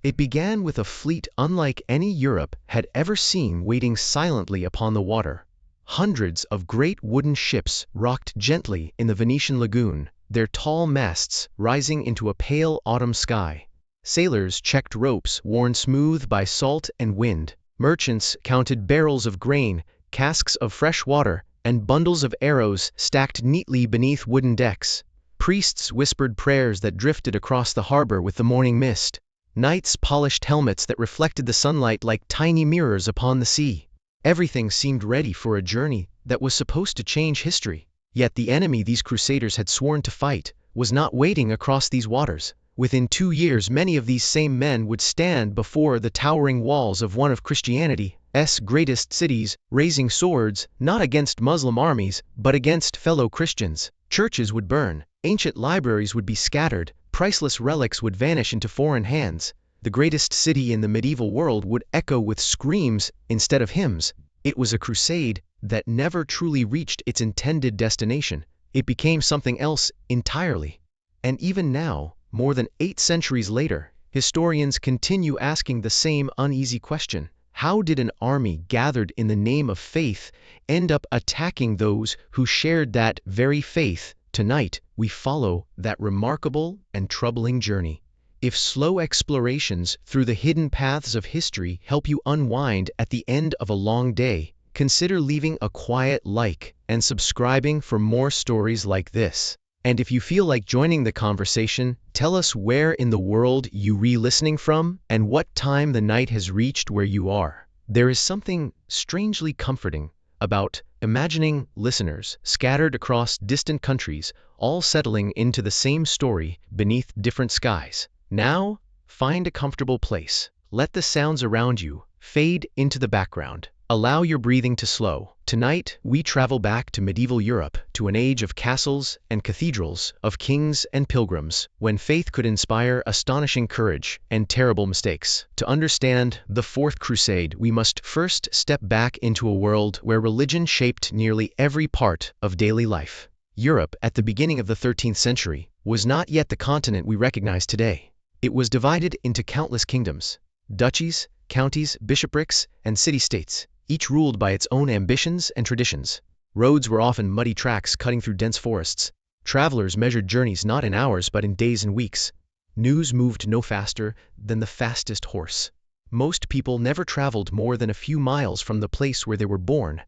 It began with a fleet unlike any Europe had ever seen waiting silently upon the water. Hundreds of great wooden ships rocked gently in the Venetian lagoon, their tall masts rising into a pale autumn sky. Sailors checked ropes worn smooth by salt and wind. Merchants counted barrels of grain, casks of fresh water, and bundles of arrows stacked neatly beneath wooden decks. Priests whispered prayers that drifted across the harbor with the morning mist. Knights polished helmets that reflected the sunlight like tiny mirrors upon the sea. Everything seemed ready for a journey that was supposed to change history. Yet the enemy these crusaders had sworn to fight was not waiting across these waters. Within 2 years, many of these same men would stand before the towering walls of one of Christianity's greatest cities, raising swords not against Muslim armies, but against fellow Christians. Churches would burn, ancient libraries would be scattered, priceless relics would vanish into foreign hands. The greatest city in the medieval world would echo with screams instead of hymns. It was a crusade that never truly reached its intended destination. It became something else entirely. And even now, more than 8 centuries later, historians continue asking the same uneasy question. How did an army gathered in the name of faith end up attacking those who shared that very faith? Tonight, we follow that remarkable and troubling journey. If slow explorations through the hidden paths of history help you unwind at the end of a long day, consider leaving a quiet like and subscribing for more stories like this. And if you feel like joining the conversation, tell us where in the world you re-listening from and what time the night has reached where you are. There is something strangely comforting about imagining listeners scattered across distant countries, all settling into the same story beneath different skies. Now, find a comfortable place. Let the sounds around you fade into the background. Allow your breathing to slow. Tonight, we travel back to medieval Europe, to an age of castles and cathedrals, of kings and pilgrims, when faith could inspire astonishing courage and terrible mistakes. To understand the Fourth Crusade, we must first step back into a world where religion shaped nearly every part of daily life. Europe, at the beginning of the 13th century, was not yet the continent we recognize today. It was divided into countless kingdoms, duchies, counties, bishoprics, and city-states, each ruled by its own ambitions and traditions. Roads were often muddy tracks cutting through dense forests. Travelers measured journeys not in hours but in days and weeks. News moved no faster than the fastest horse. Most people never traveled more than a few miles from the place where they were born.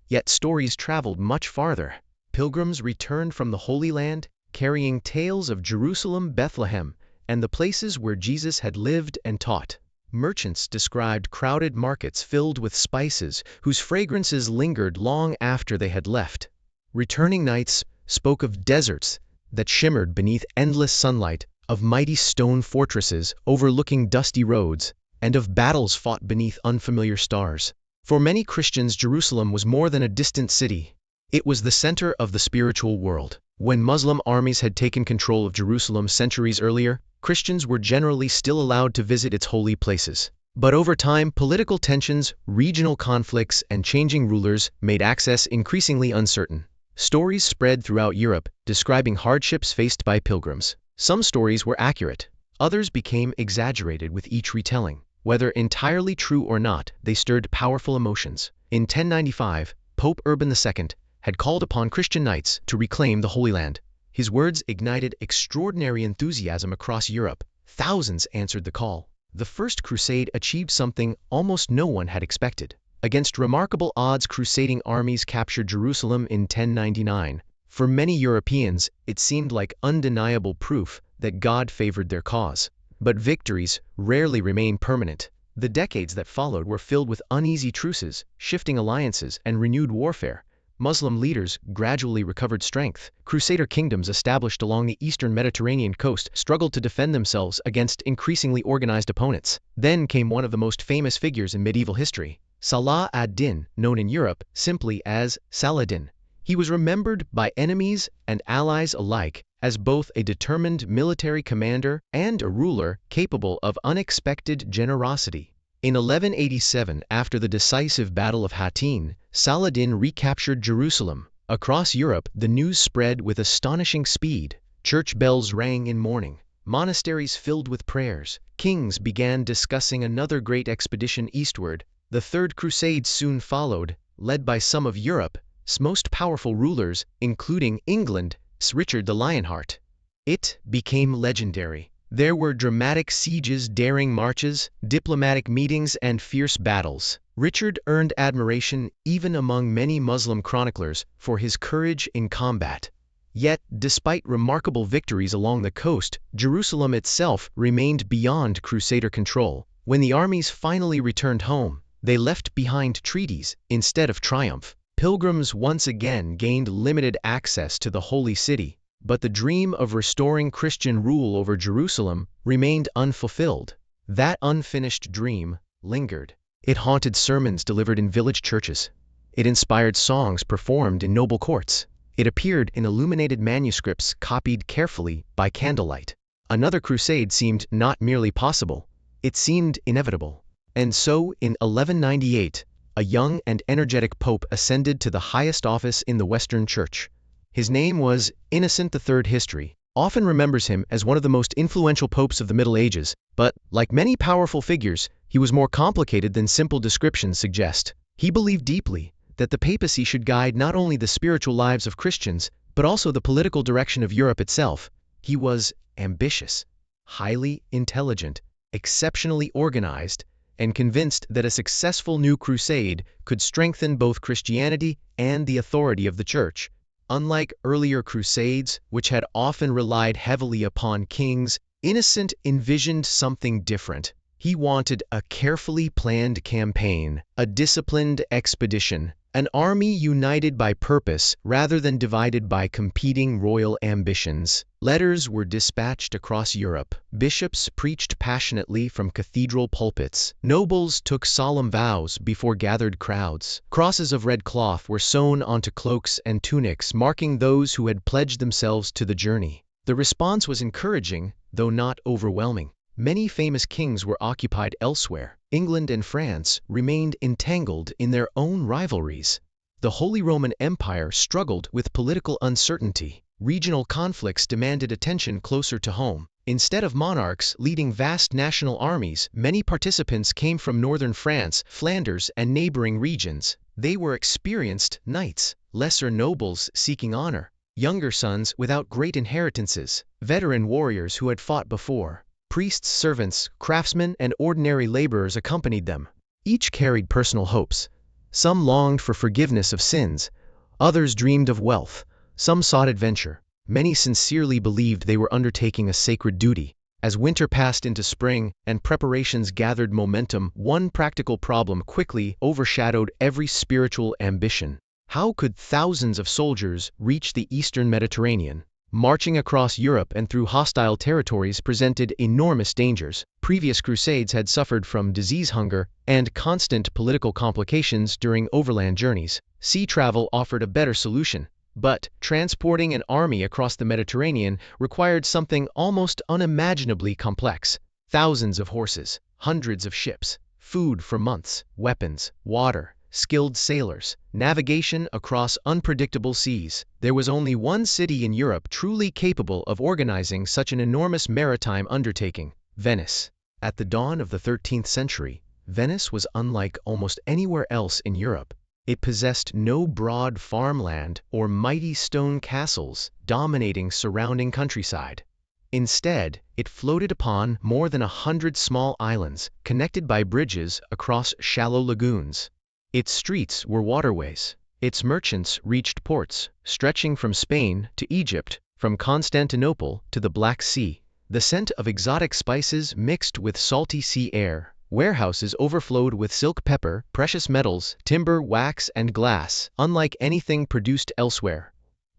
Yet stories traveled much farther. Pilgrims returned from the Holy Land, carrying tales of Jerusalem, Bethlehem, and the places where Jesus had lived and taught. Merchants described crowded markets filled with spices whose fragrances lingered long after they had left. Returning knights spoke of deserts that shimmered beneath endless sunlight, of mighty stone fortresses overlooking dusty roads, and of battles fought beneath unfamiliar stars. For many Christians, Jerusalem was more than a distant city. It was the center of the spiritual world. When Muslim armies had taken control of Jerusalem centuries earlier, Christians were generally still allowed to visit its holy places. But over time, political tensions, regional conflicts, and changing rulers made access increasingly uncertain. Stories spread throughout Europe, describing hardships faced by pilgrims. Some stories were accurate. Others became exaggerated with each retelling. Whether entirely true or not, they stirred powerful emotions. In 1095, Pope Urban II had called upon Christian knights to reclaim the Holy Land. His words ignited extraordinary enthusiasm across Europe. Thousands answered the call. The First Crusade achieved something almost no one had expected. Against remarkable odds, crusading armies captured Jerusalem in 1099. For many Europeans, it seemed like undeniable proof that God favored their cause. But victories rarely remain permanent. The decades that followed were filled with uneasy truces, shifting alliances, and renewed warfare. Muslim leaders gradually recovered strength. Crusader kingdoms established along the eastern Mediterranean coast struggled to defend themselves against increasingly organized opponents. Then came one of the most famous figures in medieval history, Salah ad-Din, known in Europe simply as Saladin. He was remembered by enemies and allies alike as both a determined military commander and a ruler capable of unexpected generosity. In 1187, after the decisive Battle of Hattin, Saladin recaptured Jerusalem. Across Europe, the news spread with astonishing speed. Church bells rang in mourning. monasteries filled with prayers. Kings began discussing another great expedition eastward. The Third Crusade soon followed, led by some of Europe's most powerful rulers, including England's Richard the Lionheart. It became legendary. There were dramatic sieges, daring marches, diplomatic meetings, and fierce battles. Richard earned admiration even among many Muslim chroniclers for his courage in combat. Yet, despite remarkable victories along the coast, Jerusalem itself remained beyond Crusader control. When the armies finally returned home, they left behind treaties instead of triumph. Pilgrims once again gained limited access to the Holy City, but the dream of restoring Christian rule over Jerusalem remained unfulfilled. That unfinished dream lingered. It haunted sermons delivered in village churches. It inspired songs performed in noble courts. It appeared in illuminated manuscripts copied carefully by candlelight. Another crusade seemed not merely possible, it seemed inevitable. And so, in 1198, a young and energetic pope ascended to the highest office in the Western Church. His name was Innocent III. History often remembers him as one of the most influential popes of the Middle Ages, but, like many powerful figures, he was more complicated than simple descriptions suggest. He believed deeply that the papacy should guide not only the spiritual lives of Christians, but also the political direction of Europe itself. He was ambitious, highly intelligent, exceptionally organized, and convinced that a successful new crusade could strengthen both Christianity and the authority of the Church. Unlike earlier crusades, which had often relied heavily upon kings, Innocent envisioned something different. He wanted a carefully planned campaign, a disciplined expedition, an army united by purpose rather than divided by competing royal ambitions. Letters were dispatched across Europe. Bishops preached passionately from cathedral pulpits. Nobles took solemn vows before gathered crowds. Crosses of red cloth were sewn onto cloaks and tunics, marking those who had pledged themselves to the journey. The response was encouraging, though not overwhelming. Many famous kings were occupied elsewhere. England and France remained entangled in their own rivalries. The Holy Roman Empire struggled with political uncertainty. Regional conflicts demanded attention closer to home. Instead of monarchs leading vast national armies, many participants came from northern France, Flanders, and neighboring regions. They were experienced knights, lesser nobles seeking honor, younger sons without great inheritances, veteran warriors who had fought before. Priests, servants, craftsmen, and ordinary laborers accompanied them. Each carried personal hopes. Some longed for forgiveness of sins. Others dreamed of wealth. Some sought adventure. Many sincerely believed they were undertaking a sacred duty. As winter passed into spring and preparations gathered momentum, one practical problem quickly overshadowed every spiritual ambition. How could thousands of soldiers reach the eastern Mediterranean? Marching across Europe and through hostile territories presented enormous dangers. Previous crusades had suffered from disease, hunger, and constant political complications during overland journeys. Sea travel offered a better solution, but transporting an army across the Mediterranean required something almost unimaginably complex. Thousands of horses, hundreds of ships, food for months, weapons, water, skilled sailors, navigation across unpredictable seas. There was only one city in Europe truly capable of organizing such an enormous maritime undertaking: Venice. At the dawn of the 13th century, Venice was unlike almost anywhere else in Europe. It possessed no broad farmland or mighty stone castles dominating surrounding countryside. Instead, it floated upon more than 100 small islands, connected by bridges across shallow lagoons. Its streets were waterways. Its merchants reached ports, stretching from Spain to Egypt, from Constantinople to the Black Sea. The scent of exotic spices mixed with salty sea air. Warehouses overflowed with silk, pepper, precious metals, timber, wax, and glass, unlike anything produced elsewhere.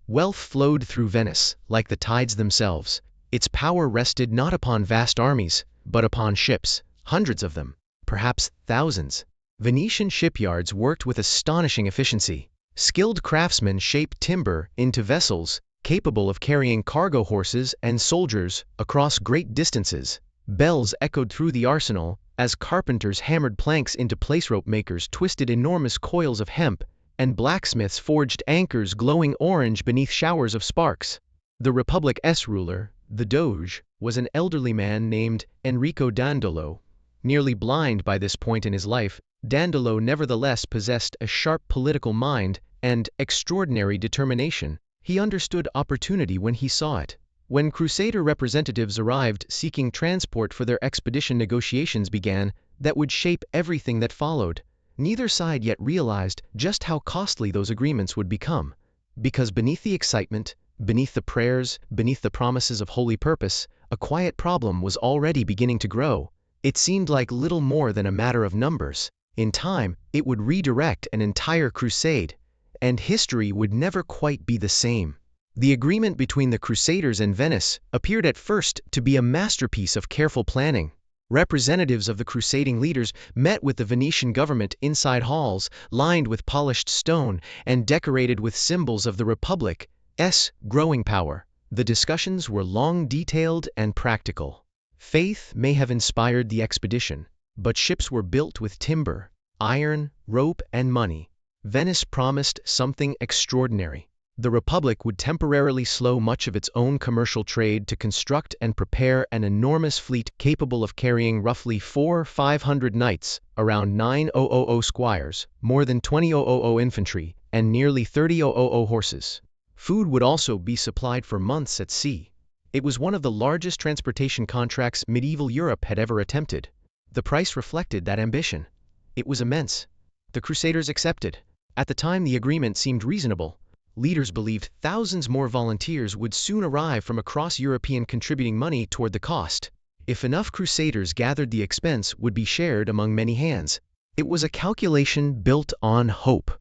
Wealth flowed through Venice, like the tides themselves. Its power rested not upon vast armies, but upon ships, hundreds of them, perhaps thousands. Venetian shipyards worked with astonishing efficiency. Skilled craftsmen shaped timber into vessels capable of carrying cargo horses and soldiers across great distances. Bells echoed through the arsenal as carpenters hammered planks into place. Rope makers twisted enormous coils of hemp, and blacksmiths forged anchors glowing orange beneath showers of sparks. The Republic's ruler, the Doge, was an elderly man named Enrico Dandolo. Nearly blind by this point in his life, Dandolo nevertheless possessed a sharp political mind and extraordinary determination. He understood opportunity when he saw it. When Crusader representatives arrived seeking transport for their expedition, negotiations began that would shape everything that followed. Neither side yet realized just how costly those agreements would become. Because beneath the excitement, beneath the prayers, beneath the promises of holy purpose, a quiet problem was already beginning to grow. It seemed like little more than a matter of numbers. In time, it would redirect an entire crusade, and history would never quite be the same. The agreement between the Crusaders and Venice appeared at first to be a masterpiece of careful planning. Representatives of the crusading leaders met with the Venetian government inside halls lined with polished stone and decorated with symbols of the Republic's growing power. The discussions were long, detailed, and practical. Faith may have inspired the expedition, but ships were built with timber, iron, rope, and money. Venice promised something extraordinary. The Republic would temporarily slow much of its own commercial trade to construct and prepare an enormous fleet capable of carrying roughly 500 knights, around 9,000 squires, more than 20,000 infantry, and nearly 30,000 horses. Food would also be supplied for months at sea. It was one of the largest transportation contracts medieval Europe had ever attempted. The price reflected that ambition. It was immense. The Crusaders accepted. At the time, the agreement seemed reasonable. Leaders believed thousands more volunteers would soon arrive from across European, contributing money toward the cost. If enough Crusaders gathered, the expense would be shared among many hands. It was a calculation built on hope.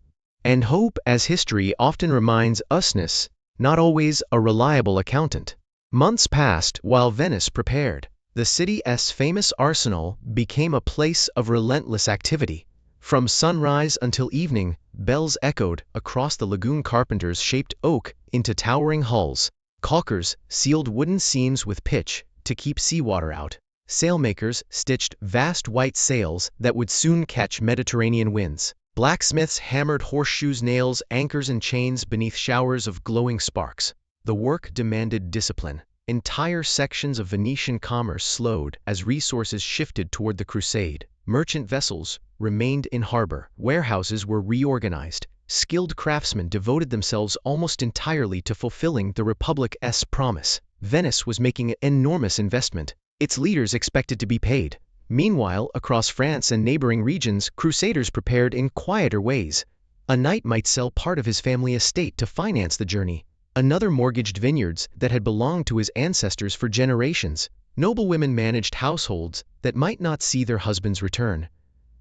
And hope, as history often reminds us, not always a reliable accountant. Months passed while Venice prepared. The city's famous arsenal became a place of relentless activity. From sunrise until evening, bells echoed across the lagoon. Carpenters shaped oak into towering hulls. Caulkers sealed wooden seams with pitch to keep seawater out. Sailmakers stitched vast white sails that would soon catch Mediterranean winds. Blacksmiths hammered horseshoes, nails, anchors, and chains beneath showers of glowing sparks. The work demanded discipline. Entire sections of Venetian commerce slowed as resources shifted toward the crusade. Merchant vessels remained in harbor. Warehouses were reorganized. Skilled craftsmen devoted themselves almost entirely to fulfilling the Republic's promise. Venice was making an enormous investment. Its leaders expected to be paid. Meanwhile, across France and neighboring regions, Crusaders prepared in quieter ways. A knight might sell part of his family estate to finance the journey. Another mortgaged vineyards that had belonged to his ancestors for generations. Noblewomen managed households that might not see their husbands return.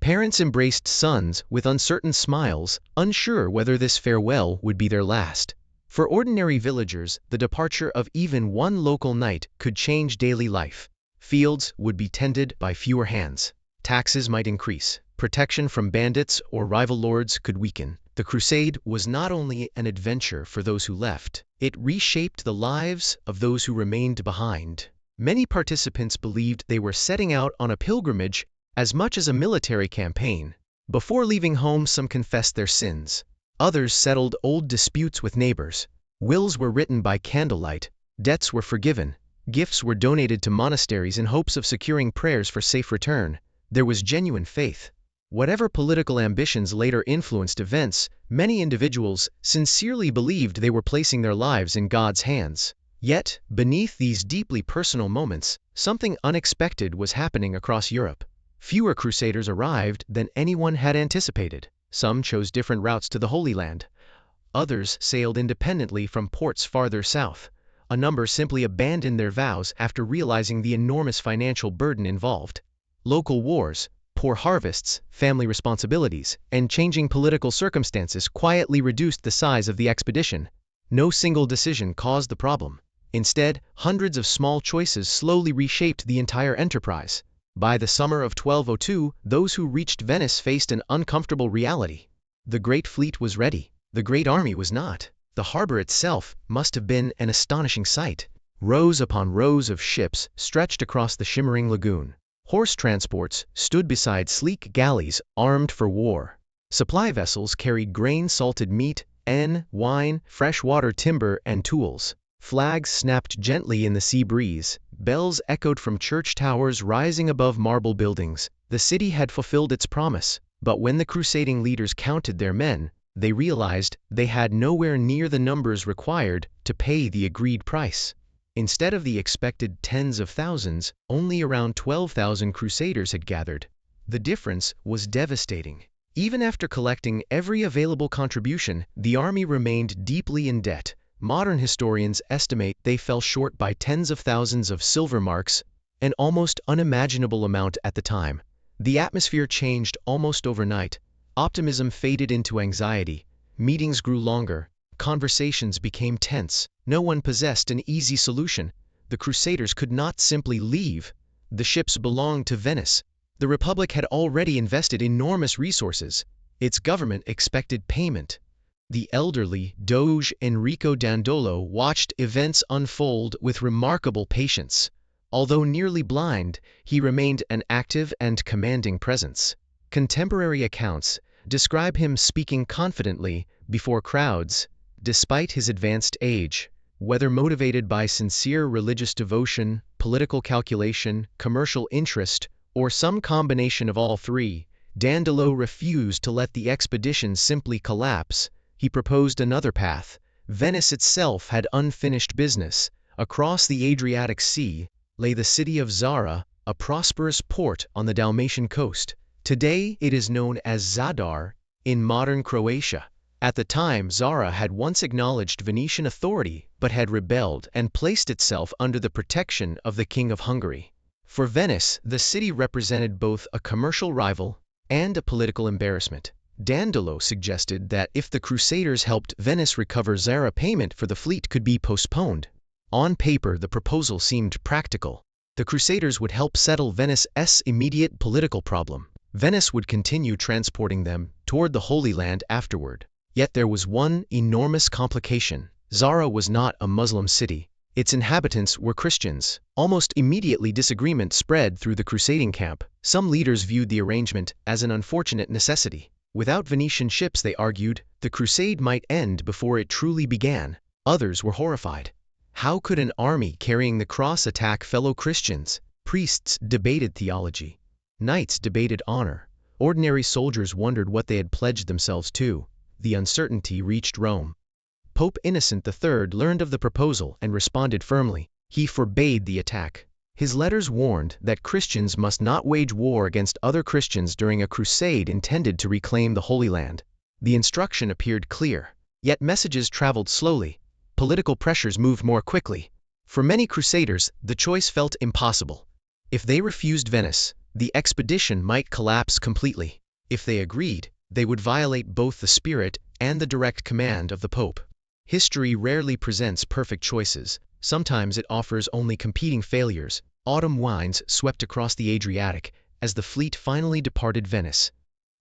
Parents embraced sons with uncertain smiles, unsure whether this farewell would be their last. For ordinary villagers, the departure of even one local knight could change daily life. Fields would be tended by fewer hands. Taxes might increase. Protection from bandits or rival lords could weaken. The crusade was not only an adventure for those who left, it reshaped the lives of those who remained behind. Many participants believed they were setting out on a pilgrimage as much as a military campaign. Before leaving home, some confessed their sins. Others settled old disputes with neighbors. Wills were written by candlelight. Debts were forgiven. Gifts were donated to monasteries in hopes of securing prayers for safe return. There was genuine faith. Whatever political ambitions later influenced events, many individuals sincerely believed they were placing their lives in God's hands. Yet, beneath these deeply personal moments, something unexpected was happening across Europe. Fewer Crusaders arrived than anyone had anticipated. Some chose different routes to the Holy Land. Others sailed independently from ports farther south. A number simply abandoned their vows after realizing the enormous financial burden involved. Local wars, poor harvests, family responsibilities, and changing political circumstances quietly reduced the size of the expedition. No single decision caused the problem. Instead, hundreds of small choices slowly reshaped the entire enterprise. By the summer of 1202, those who reached Venice faced an uncomfortable reality. The great fleet was ready. The great army was not. The harbor itself must have been an astonishing sight. Rows upon rows of ships stretched across the shimmering lagoon. Horse transports stood beside sleek galleys armed for war. Supply vessels carried grain, salted meat, wine, fresh water, timber, and tools. Flags snapped gently in the sea breeze, bells echoed from church towers rising above marble buildings. The city had fulfilled its promise, but when the crusading leaders counted their men, they realized they had nowhere near the numbers required to pay the agreed price. Instead of the expected tens of thousands, only around 12,000 crusaders had gathered. The difference was devastating. Even after collecting every available contribution, the army remained deeply in debt. Modern historians estimate they fell short by tens of thousands of silver marks, an almost unimaginable amount at the time. The atmosphere changed almost overnight. Optimism faded into anxiety. Meetings grew longer. Conversations became tense. No one possessed an easy solution. The Crusaders could not simply leave. The ships belonged to Venice. The Republic had already invested enormous resources. Its government expected payment. The elderly Doge Enrico Dandolo watched events unfold with remarkable patience. Although nearly blind, he remained an active and commanding presence. Contemporary accounts describe him speaking confidently before crowds, despite his advanced age. Whether motivated by sincere religious devotion, political calculation, commercial interest, or some combination of all three, Dandolo refused to let the expedition simply collapse. He proposed another path. Venice itself had unfinished business. Across the Adriatic Sea lay the city of Zara, a prosperous port on the Dalmatian coast. Today it is known as Zadar in modern Croatia. At the time, Zara had once acknowledged Venetian authority but had rebelled and placed itself under the protection of the King of Hungary. For Venice, the city represented both a commercial rival and a political embarrassment. Dandolo suggested that if the Crusaders helped Venice recover Zara, payment for the fleet could be postponed. On paper, the proposal seemed practical. The Crusaders would help settle Venice's immediate political problem. Venice would continue transporting them toward the Holy Land afterward. Yet there was one enormous complication. Zara was not a Muslim city. Its inhabitants were Christians. Almost immediately, disagreement spread through the crusading camp. Some leaders viewed the arrangement as an unfortunate necessity. Without Venetian ships, they argued, the crusade might end before it truly began. Others were horrified. How could an army carrying the cross attack fellow Christians? Priests debated theology. Knights debated honor. Ordinary soldiers wondered what they had pledged themselves to. The uncertainty reached Rome. Pope Innocent III learned of the proposal and responded firmly. He forbade the attack. His letters warned that Christians must not wage war against other Christians during a crusade intended to reclaim the Holy Land. The instruction appeared clear, yet messages traveled slowly. Political pressures moved more quickly. For many crusaders, the choice felt impossible. If they refused Venice, the expedition might collapse completely. If they agreed, they would violate both the spirit and the direct command of the Pope. History rarely presents perfect choices. Sometimes it offers only competing failures. Autumn winds swept across the Adriatic as the fleet finally departed Venice.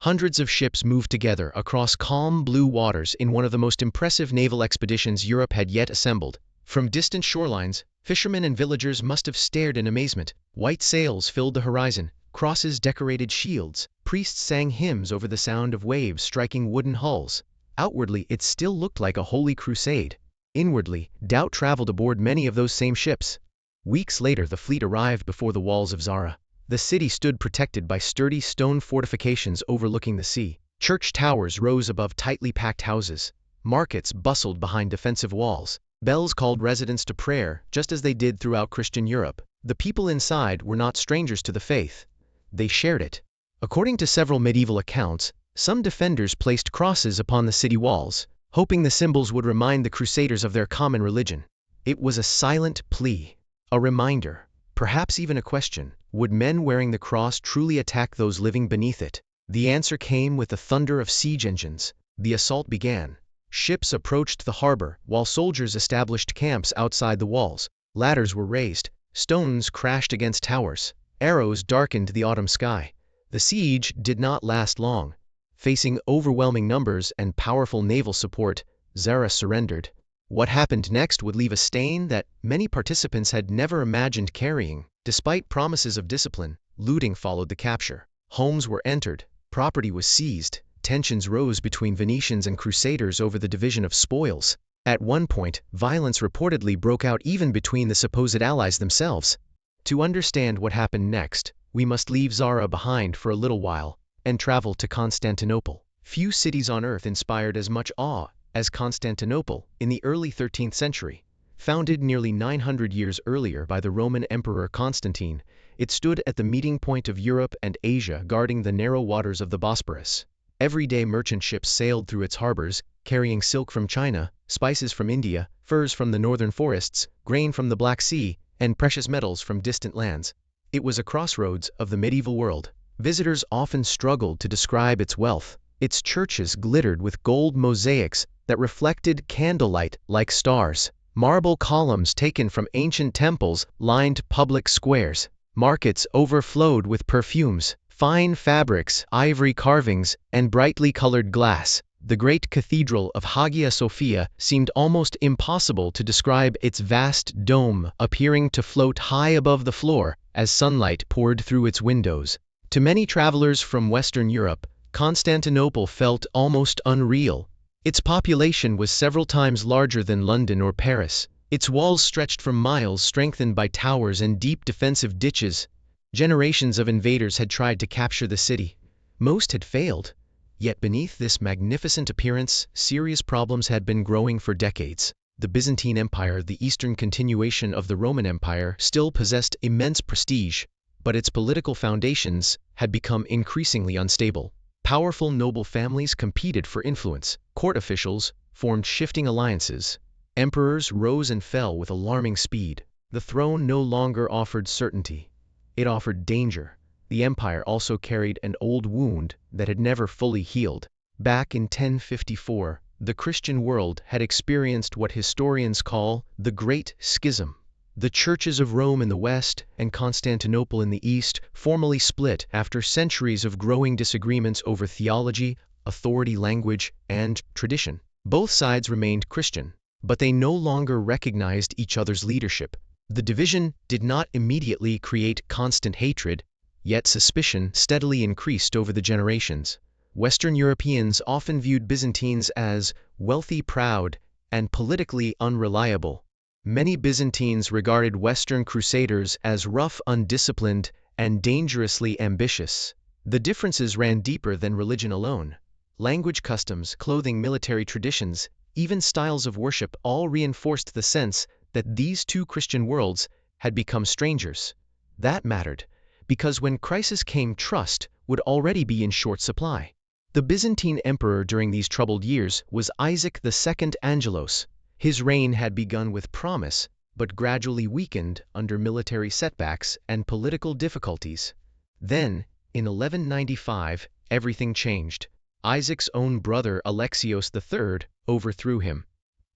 Hundreds of ships moved together across calm blue waters in one of the most impressive naval expeditions Europe had yet assembled. From distant shorelines, fishermen and villagers must have stared in amazement. White sails filled the horizon, crosses decorated shields, priests sang hymns over the sound of waves striking wooden hulls. Outwardly, it still looked like a holy crusade. Inwardly, doubt traveled aboard many of those same ships. Weeks later, the fleet arrived before the walls of Zara. The city stood protected by sturdy stone fortifications overlooking the sea. Church towers rose above tightly packed houses. Markets bustled behind defensive walls. Bells called residents to prayer, just as they did throughout Christian Europe. The people inside were not strangers to the faith. They shared it. According to several medieval accounts, some defenders placed crosses upon the city walls, hoping the symbols would remind the Crusaders of their common religion. It was a silent plea, a reminder, perhaps even a question. Would men wearing the cross truly attack those living beneath it? The answer came with the thunder of siege engines. The assault began. Ships approached the harbor, while soldiers established camps outside the walls. Ladders were raised. Stones crashed against towers. Arrows darkened the autumn sky. The siege did not last long. Facing overwhelming numbers and powerful naval support, Zara surrendered. What happened next would leave a stain that many participants had never imagined carrying. Despite promises of discipline, looting followed the capture. Homes were entered, property was seized. Tensions rose between Venetians and Crusaders over the division of spoils. At one point, violence reportedly broke out even between the supposed allies themselves. To understand what happened next, we must leave Zara behind for a little while and travel to Constantinople. Few cities on earth inspired as much awe as Constantinople in the early 13th century. Founded nearly 900 years earlier by the Roman Emperor Constantine, it stood at the meeting point of Europe and Asia, guarding the narrow waters of the Bosporus. Everyday merchant ships sailed through its harbors, carrying silk from China, spices from India, furs from the northern forests, grain from the Black Sea, and precious metals from distant lands. It was a crossroads of the medieval world. Visitors often struggled to describe its wealth. Its churches glittered with gold mosaics that reflected candlelight like stars. Marble columns taken from ancient temples lined public squares. Markets overflowed with perfumes, fine fabrics, ivory carvings, and brightly colored glass. The great cathedral of Hagia Sophia seemed almost impossible to describe, its vast dome appearing to float high above the floor as sunlight poured through its windows. To many travelers from Western Europe, Constantinople felt almost unreal. Its population was several times larger than London or Paris. Its walls stretched for miles, strengthened by towers and deep defensive ditches. Generations of invaders had tried to capture the city. Most had failed. Yet beneath this magnificent appearance, serious problems had been growing for decades. The Byzantine Empire, the eastern continuation of the Roman Empire, still possessed immense prestige, but its political foundations had become increasingly unstable. Powerful noble families competed for influence. Court officials formed shifting alliances. Emperors rose and fell with alarming speed. The throne no longer offered certainty. It offered danger. The empire also carried an old wound that had never fully healed. Back in 1054, the Christian world had experienced what historians call the Great Schism. The churches of Rome in the west and Constantinople in the east formally split after centuries of growing disagreements over theology, authority, language, and tradition. Both sides remained Christian, but they no longer recognized each other's leadership. The division did not immediately create constant hatred, yet suspicion steadily increased over the generations. Western Europeans often viewed Byzantines as wealthy, proud, and politically unreliable. Many Byzantines regarded Western Crusaders as rough, undisciplined, and dangerously ambitious. The differences ran deeper than religion alone. Language, customs, clothing, military traditions, even styles of worship all reinforced the sense that these two Christian worlds had become strangers. That mattered, because when crisis came, trust would already be in short supply. The Byzantine emperor during these troubled years was Isaac II Angelos. His reign had begun with promise, but gradually weakened under military setbacks and political difficulties. Then, in 1195, everything changed. Isaac's own brother Alexios III overthrew him.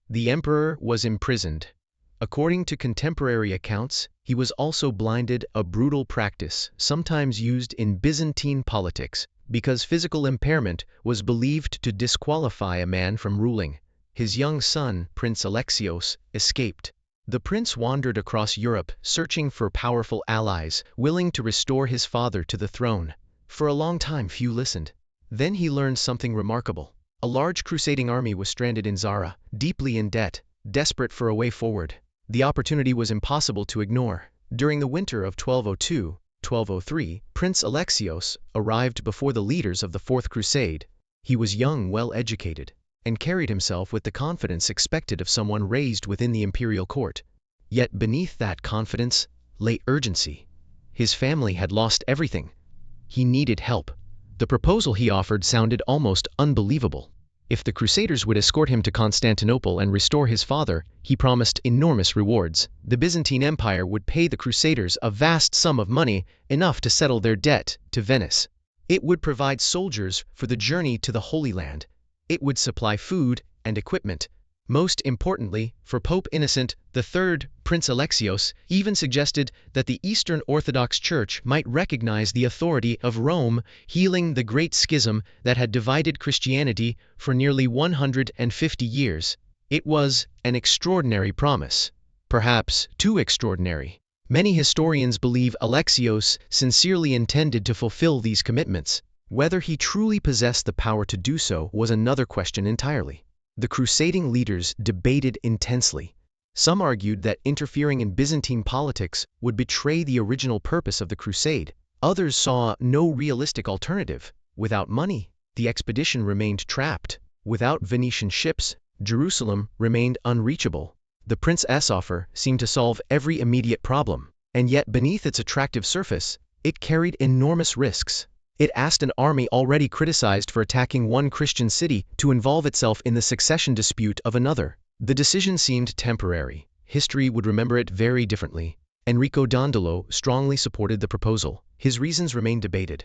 The emperor was imprisoned. According to contemporary accounts, he was also blinded, a brutal practice sometimes used in Byzantine politics, because physical impairment was believed to disqualify a man from ruling. His young son, Prince Alexios, escaped. The prince wandered across Europe, searching for powerful allies, willing to restore his father to the throne. For a long time few listened. Then he learned something remarkable. A large crusading army was stranded in Zara, deeply in debt, desperate for a way forward. The opportunity was impossible to ignore. During the winter of 1202-1203, Prince Alexios arrived before the leaders of the Fourth Crusade. He was young, well-educated, and carried himself with the confidence expected of someone raised within the imperial court. Yet beneath that confidence lay urgency. His family had lost everything. He needed help. The proposal he offered sounded almost unbelievable. If the Crusaders would escort him to Constantinople and restore his father, he promised enormous rewards. The Byzantine Empire would pay the Crusaders a vast sum of money, enough to settle their debt to Venice. It would provide soldiers for the journey to the Holy Land. It would supply food and equipment. Most importantly, for Pope Innocent III, Prince Alexios even suggested that the Eastern Orthodox Church might recognize the authority of Rome, healing the Great Schism that had divided Christianity for nearly 150 years. It was an extraordinary promise, perhaps too extraordinary. Many historians believe Alexios sincerely intended to fulfill these commitments. Whether he truly possessed the power to do so was another question entirely. The crusading leaders debated intensely. Some argued that interfering in Byzantine politics would betray the original purpose of the crusade. Others saw no realistic alternative. Without money, the expedition remained trapped. Without Venetian ships, Jerusalem remained unreachable. The prince's offer seemed to solve every immediate problem, and yet beneath its attractive surface, it carried enormous risks. It asked an army already criticized for attacking one Christian city to involve itself in the succession dispute of another. The decision seemed temporary. History would remember it very differently. Enrico Dandolo strongly supported the proposal. His reasons remain debated.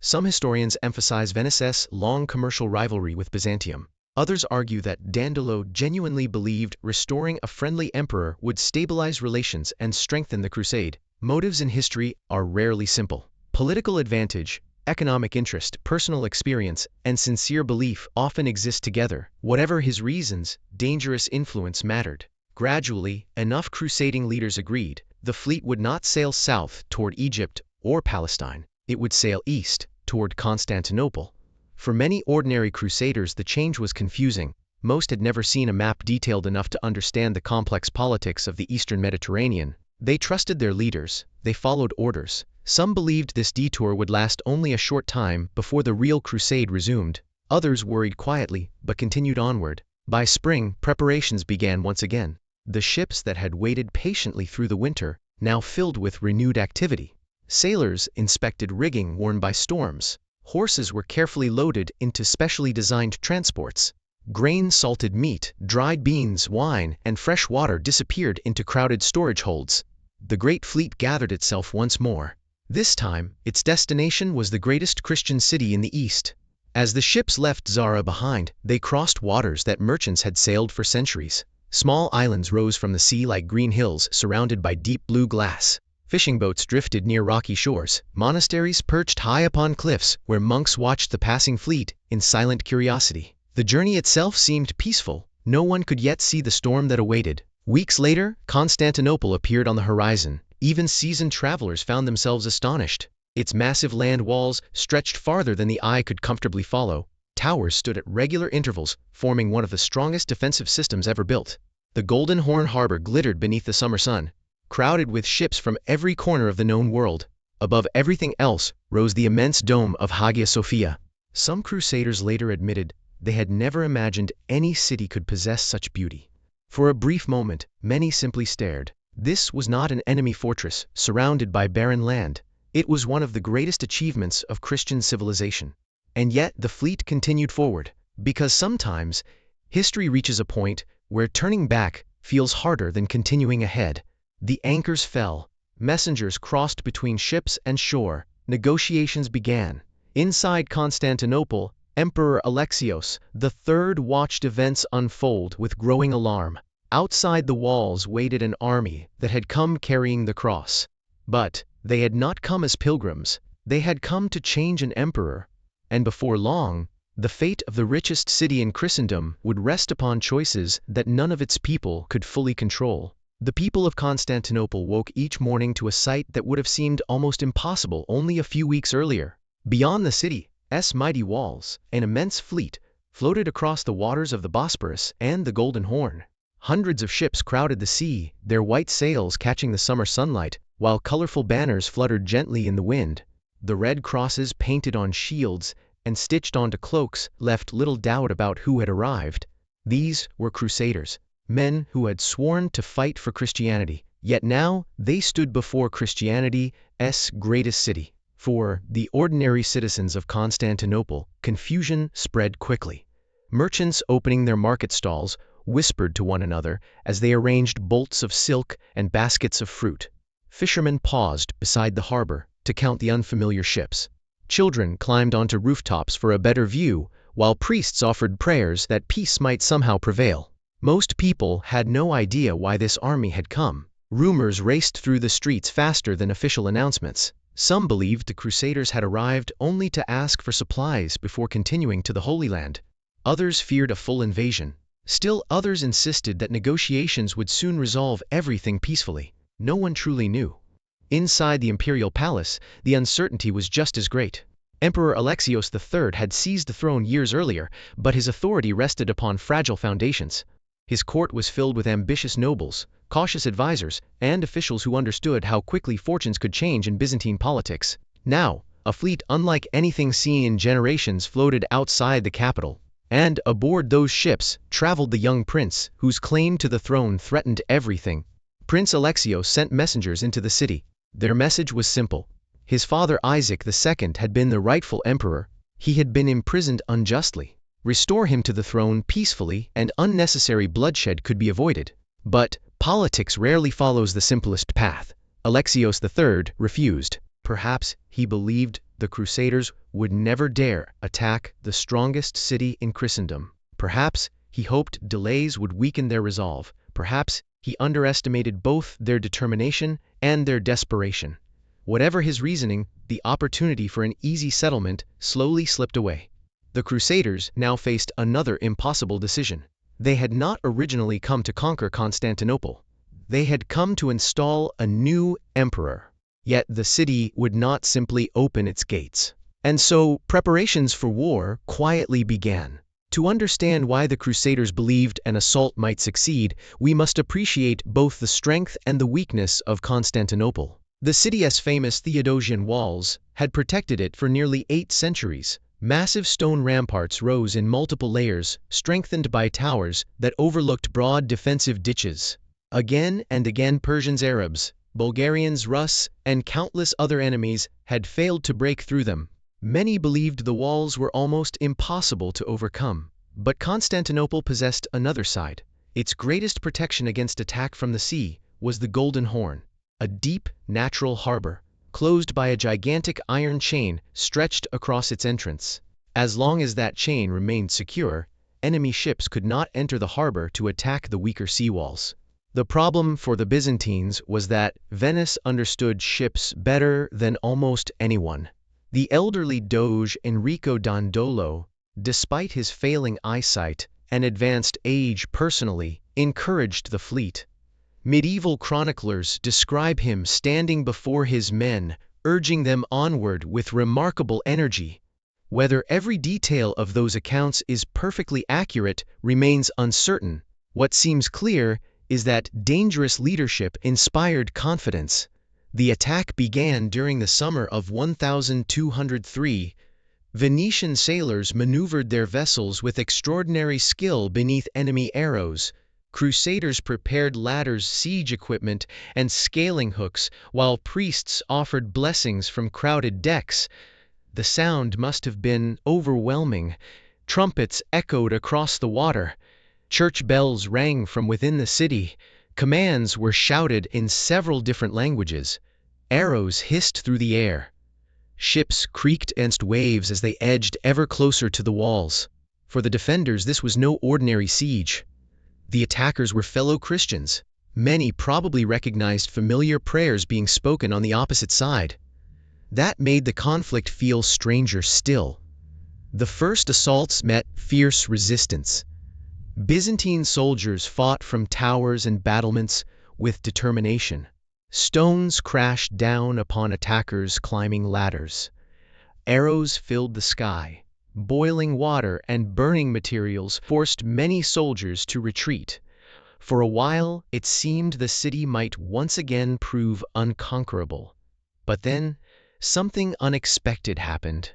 Some historians emphasize Venice's long commercial rivalry with Byzantium. Others argue that Dandolo genuinely believed restoring a friendly emperor would stabilize relations and strengthen the crusade. Motives in history are rarely simple. Political advantage, economic interest, personal experience, and sincere belief often exist together. Whatever his reasons, dangerous influence mattered. Gradually, enough crusading leaders agreed. The fleet would not sail south toward Egypt or Palestine. It would sail east, toward Constantinople. For many ordinary crusaders, the change was confusing. Most had never seen a map detailed enough to understand the complex politics of the Eastern Mediterranean. They trusted their leaders. They followed orders. Some believed this detour would last only a short time before the real crusade resumed. Others worried quietly, but continued onward. By spring, preparations began once again. The ships that had waited patiently through the winter now filled with renewed activity. Sailors inspected rigging worn by storms. Horses were carefully loaded into specially designed transports. Grain, salted meat, dried beans, wine, and fresh water disappeared into crowded storage holds. The great fleet gathered itself once more. This time, its destination was the greatest Christian city in the East. As the ships left Zara behind, they crossed waters that merchants had sailed for centuries. Small islands rose from the sea like green hills surrounded by deep blue glass. Fishing boats drifted near rocky shores. Monasteries perched high upon cliffs where monks watched the passing fleet in silent curiosity. The journey itself seemed peaceful. No one could yet see the storm that awaited. Weeks later, Constantinople appeared on the horizon. Even seasoned travelers found themselves astonished. Its massive land walls stretched farther than the eye could comfortably follow. Towers stood at regular intervals, forming one of the strongest defensive systems ever built. The Golden Horn harbor glittered beneath the summer sun, crowded with ships from every corner of the known world. Above everything else rose the immense dome of Hagia Sophia. Some crusaders later admitted they had never imagined any city could possess such beauty. For a brief moment, many simply stared. This was not an enemy fortress surrounded by barren land. It was one of the greatest achievements of Christian civilization. And yet the fleet continued forward, because sometimes history reaches a point where turning back feels harder than continuing ahead. The anchors fell. Messengers crossed between ships and shore. Negotiations began. Inside Constantinople, Emperor Alexios III watched events unfold with growing alarm. Outside the walls waited an army that had come carrying the cross. But they had not come as pilgrims. They had come to change an emperor. And before long, the fate of the richest city in Christendom would rest upon choices that none of its people could fully control. The people of Constantinople woke each morning to a sight that would have seemed almost impossible only a few weeks earlier. Beyond the city's mighty walls, an immense fleet floated across the waters of the Bosporus and the Golden Horn. Hundreds of ships crowded the sea, their white sails catching the summer sunlight, while colorful banners fluttered gently in the wind. The red crosses painted on shields and stitched onto cloaks left little doubt about who had arrived. These were Crusaders, men who had sworn to fight for Christianity, yet now they stood before Christianity's greatest city. For the ordinary citizens of Constantinople, confusion spread quickly. Merchants opening their market stalls whispered to one another as they arranged bolts of silk and baskets of fruit. Fishermen paused beside the harbor to count the unfamiliar ships. Children climbed onto rooftops for a better view, while priests offered prayers that peace might somehow prevail. Most people had no idea why this army had come. Rumors raced through the streets faster than official announcements. Some believed the Crusaders had arrived only to ask for supplies before continuing to the Holy Land. Others feared a full invasion. Still others insisted that negotiations would soon resolve everything peacefully. No one truly knew. Inside the imperial palace, the uncertainty was just as great. Emperor Alexios III had seized the throne years earlier, but his authority rested upon fragile foundations. His court was filled with ambitious nobles, cautious advisors, and officials who understood how quickly fortunes could change in Byzantine politics. Now, a fleet unlike anything seen in generations floated outside the capital, and aboard those ships traveled the young prince whose claim to the throne threatened everything. Prince Alexios sent messengers into the city. Their message was simple. His father Isaac II had been the rightful emperor. He had been imprisoned unjustly. Restore him to the throne peacefully, and unnecessary bloodshed could be avoided. But politics rarely follows the simplest path. Alexios III refused. Perhaps he believed the Crusaders would never dare attack the strongest city in Christendom. Perhaps he hoped delays would weaken their resolve. Perhaps he underestimated both their determination and their desperation. Whatever his reasoning, the opportunity for an easy settlement slowly slipped away. The Crusaders now faced another impossible decision. They had not originally come to conquer Constantinople. They had come to install a new emperor. Yet the city would not simply open its gates. And so preparations for war quietly began. To understand why the Crusaders believed an assault might succeed, we must appreciate both the strength and the weakness of Constantinople. The city's famous Theodosian walls had protected it for nearly 8 centuries. Massive stone ramparts rose in multiple layers, strengthened by towers that overlooked broad defensive ditches. Again and again Persians, Arabs, Bulgarians, Rus, and countless other enemies had failed to break through them. Many believed the walls were almost impossible to overcome. But Constantinople possessed another side. Its greatest protection against attack from the sea was the Golden Horn, a deep, natural harbor, closed by a gigantic iron chain stretched across its entrance. As long as that chain remained secure, enemy ships could not enter the harbor to attack the weaker seawalls. The problem for the Byzantines was that Venice understood ships better than almost anyone. The elderly Doge Enrico Dandolo, despite his failing eyesight and advanced age personally, encouraged the fleet. Medieval chroniclers describe him standing before his men, urging them onward with remarkable energy. Whether every detail of those accounts is perfectly accurate remains uncertain. What seems clear is that dangerous leadership inspired confidence. The attack began during the summer of 1203. Venetian sailors maneuvered their vessels with extraordinary skill beneath enemy arrows. Crusaders prepared ladders, siege equipment, and scaling hooks, while priests offered blessings from crowded decks. The sound must have been overwhelming. Trumpets echoed across the water. Church bells rang from within the city. Commands were shouted in several different languages. Arrows hissed through the air. Ships creaked against waves as they edged ever closer to the walls. For the defenders, this was no ordinary siege. The attackers were fellow Christians. Many probably recognized familiar prayers being spoken on the opposite side. That made the conflict feel stranger still. The first assaults met fierce resistance. Byzantine soldiers fought from towers and battlements with determination. Stones crashed down upon attackers climbing ladders. Arrows filled the sky. Boiling water and burning materials forced many soldiers to retreat. For a while, it seemed the city might once again prove unconquerable. But then, something unexpected happened.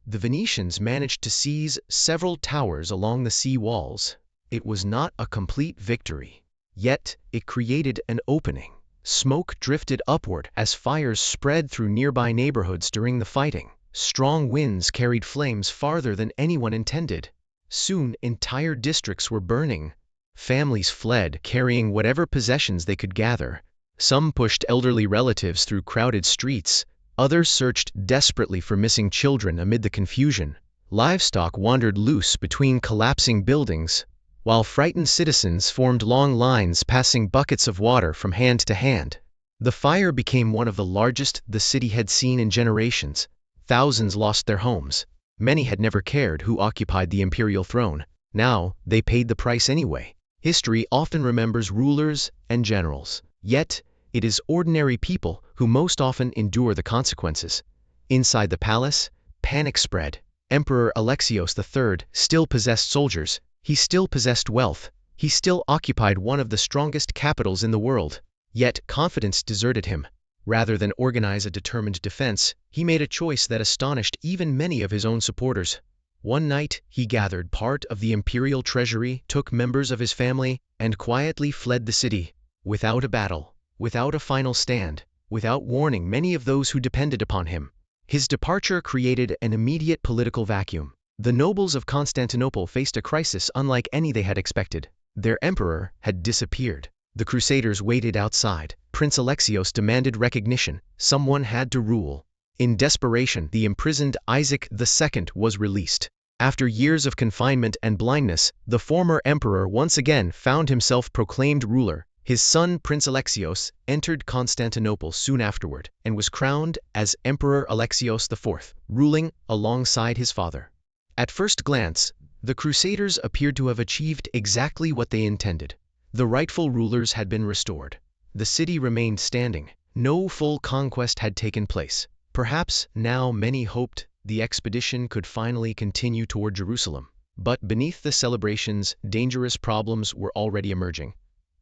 The Venetians managed to seize several towers along the sea walls. It was not a complete victory. Yet, it created an opening. Smoke drifted upward as fires spread through nearby neighborhoods during the fighting. Strong winds carried flames farther than anyone intended. Soon, entire districts were burning. Families fled, carrying whatever possessions they could gather. Some pushed elderly relatives through crowded streets. Others searched desperately for missing children amid the confusion. Livestock wandered loose between collapsing buildings, while frightened citizens formed long lines passing buckets of water from hand to hand. The fire became one of the largest the city had seen in generations. Thousands lost their homes. Many had never cared who occupied the imperial throne. Now, they paid the price anyway. History often remembers rulers and generals. Yet, it is ordinary people who most often endure the consequences. Inside the palace, panic spread. Emperor Alexios III still possessed soldiers. He still possessed wealth. He still occupied one of the strongest capitals in the world. Yet confidence deserted him. Rather than organize a determined defense, he made a choice that astonished even many of his own supporters. One night, he gathered part of the imperial treasury, took members of his family, and quietly fled the city. Without a battle, without a final stand, without warning many of those who depended upon him. His departure created an immediate political vacuum. The nobles of Constantinople faced a crisis unlike any they had expected. Their emperor had disappeared. The Crusaders waited outside. Prince Alexios demanded recognition. Someone had to rule. In desperation, the imprisoned Isaac II was released. After years of confinement and blindness, the former emperor once again found himself proclaimed ruler. His son, Prince Alexios, entered Constantinople soon afterward and was crowned as Emperor Alexios IV, ruling alongside his father. At first glance, the Crusaders appeared to have achieved exactly what they intended. The rightful rulers had been restored. The city remained standing. No full conquest had taken place. Perhaps now many hoped the expedition could finally continue toward Jerusalem. But beneath the celebrations, dangerous problems were already emerging.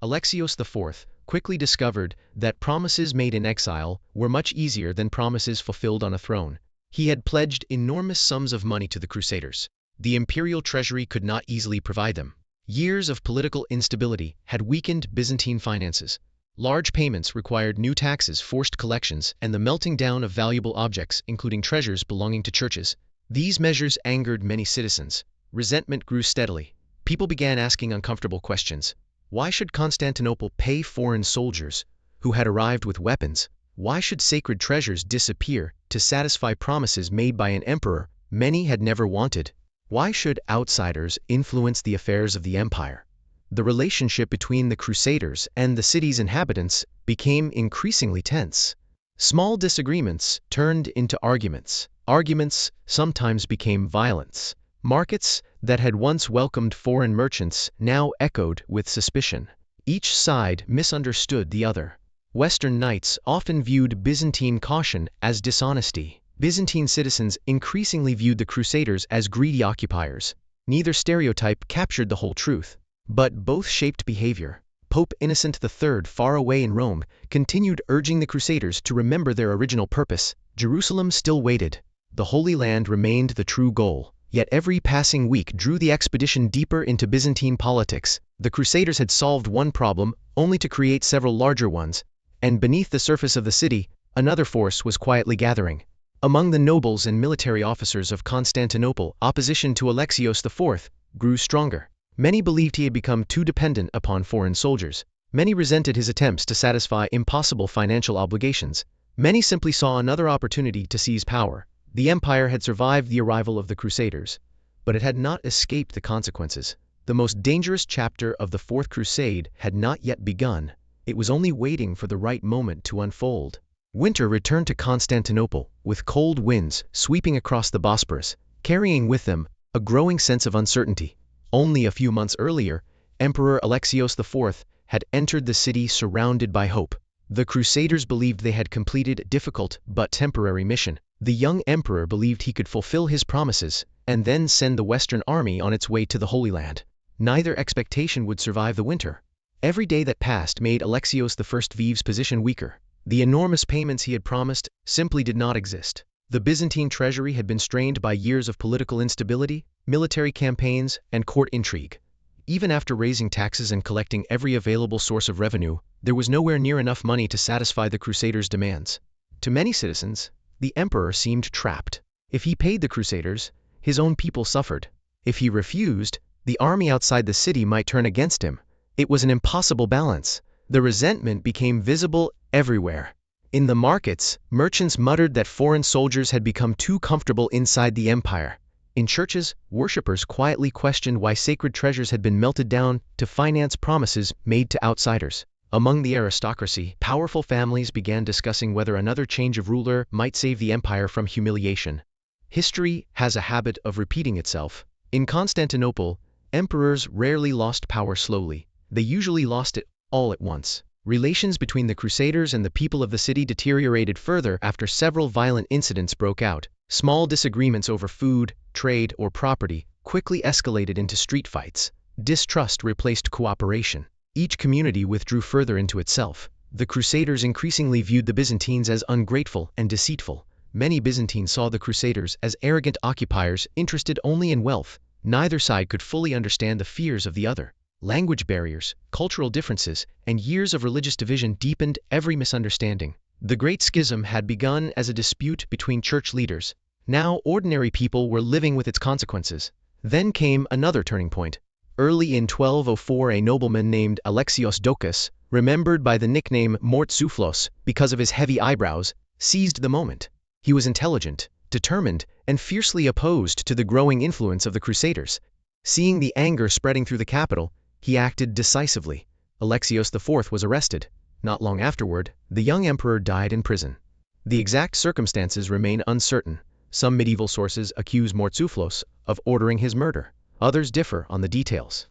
Alexios IV quickly discovered that promises made in exile were much easier than promises fulfilled on a throne. He had pledged enormous sums of money to the Crusaders. The imperial treasury could not easily provide them. Years of political instability had weakened Byzantine finances. Large payments required new taxes, forced collections, and the melting down of valuable objects, including treasures belonging to churches. These measures angered many citizens. Resentment grew steadily. People began asking uncomfortable questions. Why should Constantinople pay foreign soldiers who had arrived with weapons? Why should sacred treasures disappear to satisfy promises made by an emperor many had never wanted? Why should outsiders influence the affairs of the empire? The relationship between the Crusaders and the city's inhabitants became increasingly tense. Small disagreements turned into arguments. Arguments sometimes became violence. Markets that had once welcomed foreign merchants now echoed with suspicion. Each side misunderstood the other. Western knights often viewed Byzantine caution as dishonesty. Byzantine citizens increasingly viewed the Crusaders as greedy occupiers. Neither stereotype captured the whole truth, but both shaped behavior. Pope Innocent III, far away in Rome, continued urging the Crusaders to remember their original purpose. Jerusalem still waited. The Holy Land remained the true goal. Yet every passing week drew the expedition deeper into Byzantine politics. The Crusaders had solved one problem, only to create several larger ones, and beneath the surface of the city, another force was quietly gathering. Among the nobles and military officers of Constantinople, opposition to Alexios IV grew stronger. Many believed he had become too dependent upon foreign soldiers. Many resented his attempts to satisfy impossible financial obligations. Many simply saw another opportunity to seize power. The empire had survived the arrival of the Crusaders, but it had not escaped the consequences. The most dangerous chapter of the Fourth Crusade had not yet begun. It was only waiting for the right moment to unfold. Winter returned to Constantinople, with cold winds sweeping across the Bosporus, carrying with them a growing sense of uncertainty. Only a few months earlier, Emperor Alexios IV had entered the city surrounded by hope. The Crusaders believed they had completed a difficult but temporary mission. The young emperor believed he could fulfill his promises and then send the Western army on its way to the Holy Land. Neither expectation would survive the winter. Every day that passed made Alexios I's position weaker. The enormous payments he had promised simply did not exist. The Byzantine treasury had been strained by years of political instability, military campaigns, and court intrigue. Even after raising taxes and collecting every available source of revenue, there was nowhere near enough money to satisfy the Crusaders' demands. To many citizens, the emperor seemed trapped. If he paid the Crusaders, his own people suffered. If he refused, the army outside the city might turn against him. It was an impossible balance. The resentment became visible everywhere. In the markets, merchants muttered that foreign soldiers had become too comfortable inside the empire. In churches, worshippers quietly questioned why sacred treasures had been melted down to finance promises made to outsiders. Among the aristocracy, powerful families began discussing whether another change of ruler might save the empire from humiliation. History has a habit of repeating itself. In Constantinople, emperors rarely lost power slowly. They usually lost it all at once. Relations between the Crusaders and the people of the city deteriorated further after several violent incidents broke out. Small disagreements over food, trade, or property quickly escalated into street fights. distrust replaced cooperation. Each community withdrew further into itself. The Crusaders increasingly viewed the Byzantines as ungrateful and deceitful. Many Byzantines saw the Crusaders as arrogant occupiers interested only in wealth. Neither side could fully understand the fears of the other. Language barriers, cultural differences, and years of religious division deepened every misunderstanding. The Great Schism had begun as a dispute between church leaders. Now ordinary people were living with its consequences. Then came another turning point. Early in 1204, a nobleman named Alexios Doukas, remembered by the nickname Mortsouphlos because of his heavy eyebrows, seized the moment. He was intelligent, determined, and fiercely opposed to the growing influence of the Crusaders. Seeing the anger spreading through the capital, he acted decisively. Alexios IV was arrested. Not long afterward, the young emperor died in prison. The exact circumstances remain uncertain. Some medieval sources accuse Mortsouphlos of ordering his murder. Others differ on the details.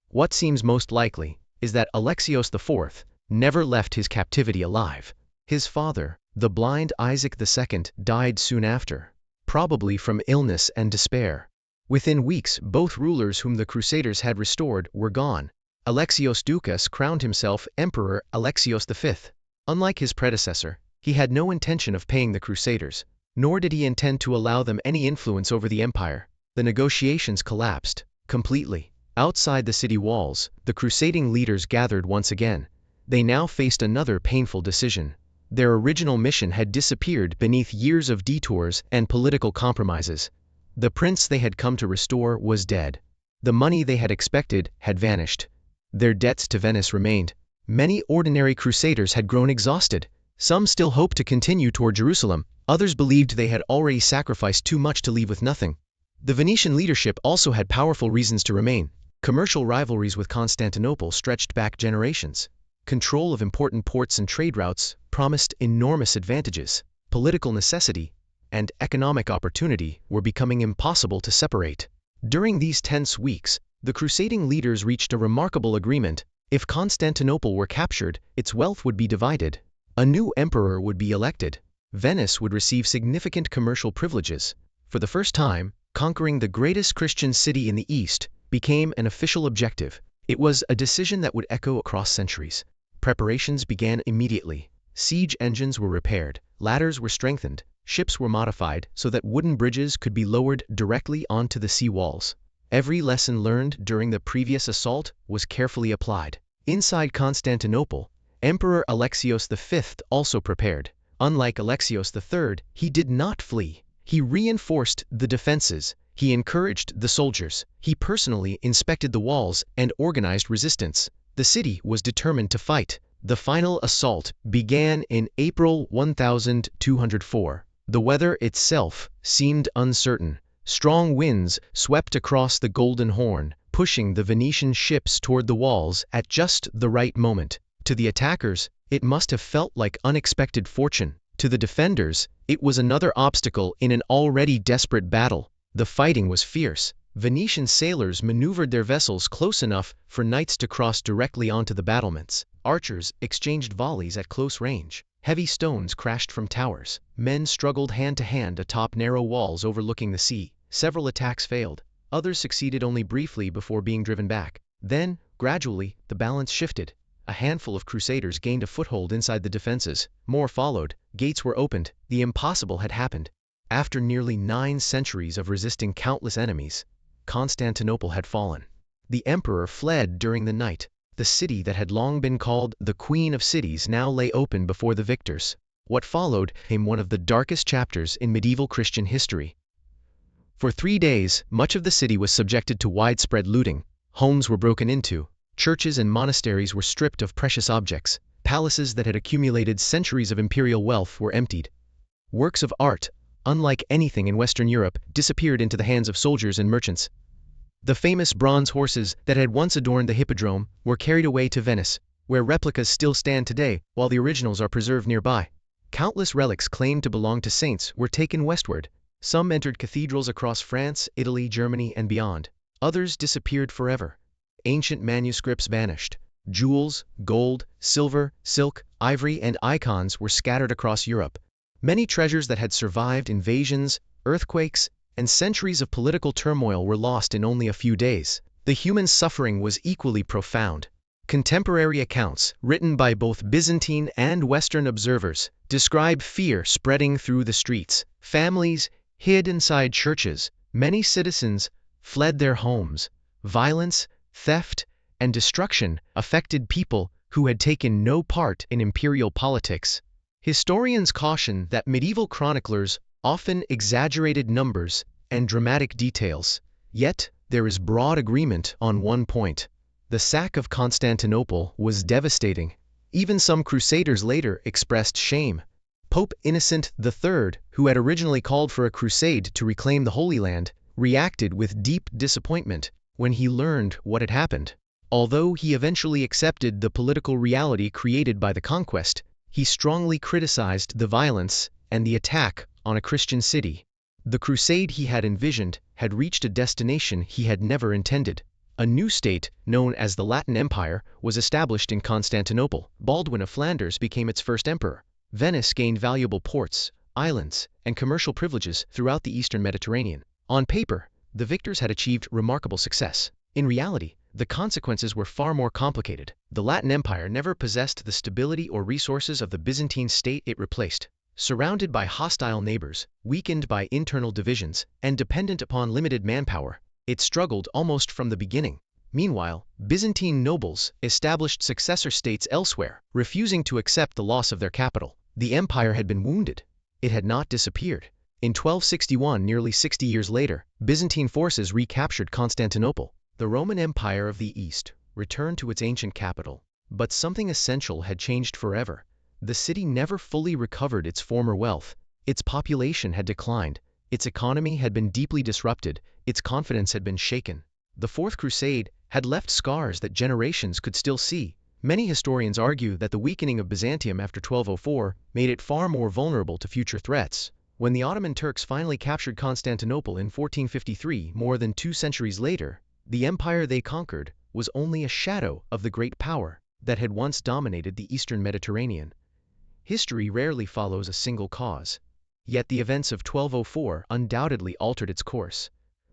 What seems most likely is that Alexios IV never left his captivity alive. His father, the blind Isaac II, died soon after, probably from illness and despair. Within weeks, both rulers whom the Crusaders had restored were gone. Alexios Doukas crowned himself Emperor Alexios V. Unlike his predecessor, he had no intention of paying the Crusaders, nor did he intend to allow them any influence over the empire. The negotiations collapsed completely. Outside the city walls, the crusading leaders gathered once again. They now faced another painful decision. Their original mission had disappeared beneath years of detours and political compromises. The prince they had come to restore was dead. The money they had expected had vanished. Their debts to Venice remained. Many ordinary crusaders had grown exhausted. Some still hoped to continue toward Jerusalem. Others believed they had already sacrificed too much to leave with nothing. The Venetian leadership also had powerful reasons to remain. Commercial rivalries with Constantinople stretched back generations. Control of important ports and trade routes promised enormous advantages. Political necessity and economic opportunity were becoming impossible to separate. During these tense weeks, the crusading leaders reached a remarkable agreement. If Constantinople were captured, its wealth would be divided. A new emperor would be elected. Venice would receive significant commercial privileges. For the first time, conquering the greatest Christian city in the East became an official objective. It was a decision that would echo across centuries. Preparations began immediately. Siege engines were repaired, ladders were strengthened, ships were modified so that wooden bridges could be lowered directly onto the sea walls. Every lesson learned during the previous assault was carefully applied. Inside Constantinople, Emperor Alexios V also prepared. Unlike Alexios III, he did not flee. He reinforced the defenses. He encouraged the soldiers. He personally inspected the walls and organized resistance. The city was determined to fight. The final assault began in April 1204. The weather itself seemed uncertain. Strong winds swept across the Golden Horn, pushing the Venetian ships toward the walls at just the right moment. To the attackers, it must have felt like unexpected fortune. To the defenders, it was another obstacle in an already desperate battle. The fighting was fierce. Venetian sailors maneuvered their vessels close enough for knights to cross directly onto the battlements. Archers exchanged volleys at close range. Heavy stones crashed from towers. Men struggled hand to hand atop narrow walls overlooking the sea. Several attacks failed. Others succeeded only briefly before being driven back. Then, gradually, the balance shifted. A handful of crusaders gained a foothold inside the defenses. More followed. Gates were opened. The impossible had happened. After nearly 9 centuries of resisting countless enemies, Constantinople had fallen. The emperor fled during the night. The city that had long been called the Queen of Cities now lay open before the victors. What followed came one of the darkest chapters in medieval Christian history. For 3 days, much of the city was subjected to widespread looting. Homes were broken into. Churches and monasteries were stripped of precious objects. Palaces that had accumulated centuries of imperial wealth were emptied. Works of art, unlike anything in Western Europe, disappeared into the hands of soldiers and merchants. The famous bronze horses that had once adorned the hippodrome were carried away to Venice, where replicas still stand today, while the originals are preserved nearby. Countless relics claimed to belong to saints were taken westward. Some entered cathedrals across France, Italy, Germany, and beyond. Others disappeared forever. Ancient manuscripts vanished. Jewels, gold, silver, silk, ivory, and icons were scattered across Europe. Many treasures that had survived invasions, earthquakes, and centuries of political turmoil were lost in only a few days. the human suffering was equally profound. Contemporary accounts, written by both Byzantine and Western observers, describe fear spreading through the streets. Families hid inside churches. Many citizens fled their homes. Violence, theft, and destruction affected people who had taken no part in imperial politics. Historians caution that medieval chroniclers often exaggerated numbers and dramatic details. Yet, there is broad agreement on one point. The sack of Constantinople was devastating. Even some Crusaders later expressed shame. Pope Innocent III, who had originally called for a crusade to reclaim the Holy Land, reacted with deep disappointment when he learned what had happened. Although he eventually accepted the political reality created by the conquest, he strongly criticized the violence and the attack on a Christian city. The crusade he had envisioned had reached a destination he had never intended. A new state, known as the Latin Empire, was established in Constantinople. Baldwin of Flanders became its first emperor. Venice gained valuable ports, islands, and commercial privileges throughout the eastern Mediterranean. On paper, the victors had achieved remarkable success. In reality, the consequences were far more complicated. The Latin Empire never possessed the stability or resources of the Byzantine state it replaced. Surrounded by hostile neighbors, weakened by internal divisions, and dependent upon limited manpower, it struggled almost from the beginning. Meanwhile, Byzantine nobles established successor states elsewhere, refusing to accept the loss of their capital. The empire had been wounded. It had not disappeared. In 1261, nearly 60 years later, Byzantine forces recaptured Constantinople. The Roman Empire of the East returned to its ancient capital. But something essential had changed forever. The city never fully recovered its former wealth. Its population had declined. Its economy had been deeply disrupted. Its confidence had been shaken. The Fourth Crusade had left scars that generations could still see. Many historians argue that the weakening of Byzantium after 1204 made it far more vulnerable to future threats. When the Ottoman Turks finally captured Constantinople in 1453, more than 2 centuries later, the empire they conquered was only a shadow of the great power that had once dominated the eastern Mediterranean. History rarely follows a single cause. Yet the events of 1204 undoubtedly altered its course.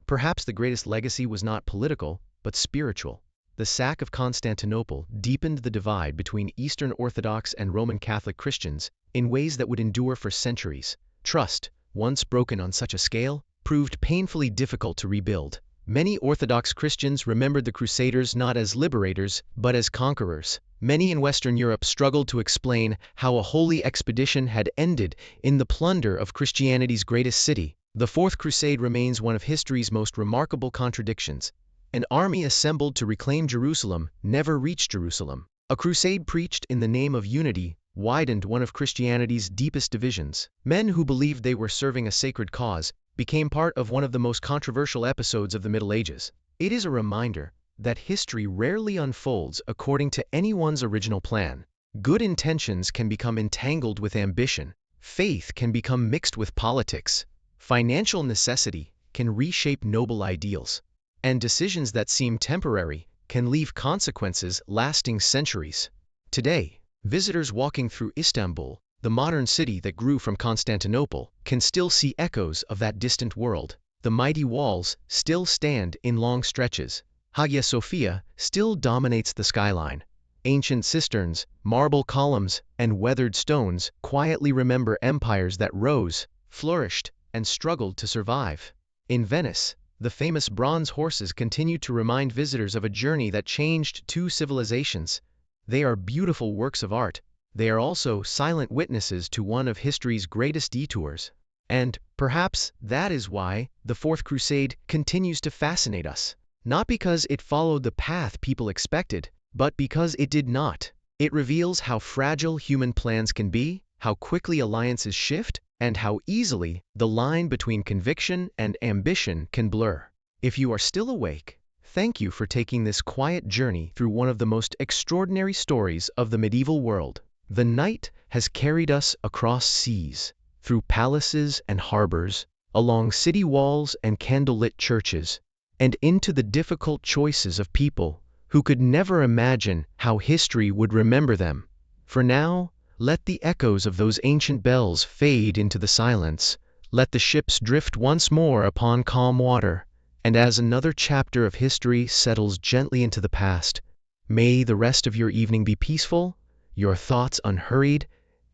Perhaps the greatest legacy was not political, but spiritual. The sack of Constantinople deepened the divide between Eastern Orthodox and Roman Catholic Christians in ways that would endure for centuries. Trust, once broken on such a scale, proved painfully difficult to rebuild. Many Orthodox Christians remembered the Crusaders not as liberators, but as conquerors. Many in Western Europe struggled to explain how a holy expedition had ended in the plunder of Christianity's greatest city. The Fourth Crusade remains one of history's most remarkable contradictions. An army assembled to reclaim Jerusalem never reached Jerusalem. A crusade preached in the name of unity widened one of Christianity's deepest divisions. Men who believed they were serving a sacred cause became part of one of the most controversial episodes of the Middle Ages. It is a reminder that history rarely unfolds according to anyone's original plan. Good intentions can become entangled with ambition. Faith can become mixed with politics. Financial necessity can reshape noble ideals. And decisions that seem temporary can leave consequences lasting centuries. Today, visitors walking through Istanbul, the modern city that grew from Constantinople, can still see echoes of that distant world. The mighty walls still stand in long stretches. Hagia Sophia still dominates the skyline. Ancient cisterns, marble columns, and weathered stones quietly remember empires that rose, flourished, and struggled to survive. In Venice, the famous bronze horses continue to remind visitors of a journey that changed 2 civilizations. They are beautiful works of art. They are also silent witnesses to one of history's greatest detours. And, perhaps, that is why the Fourth Crusade continues to fascinate us. Not because it followed the path people expected, but because it did not. It reveals how fragile human plans can be, how quickly alliances shift, and how easily the line between conviction and ambition can blur. If you are still awake, thank you for taking this quiet journey through one of the most extraordinary stories of the medieval world. The night has carried us across seas, through palaces and harbors, along city walls and candlelit churches, and into the difficult choices of people who could never imagine how history would remember them. For now, let the echoes of those ancient bells fade into the silence. Let the ships drift once more upon calm water, And as another chapter of history settles gently into the past, may the rest of your evening be peaceful, your thoughts unhurried,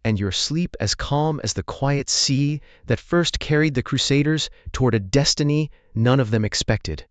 and your sleep as calm as the quiet sea that first carried the Crusaders toward a destiny none of them expected.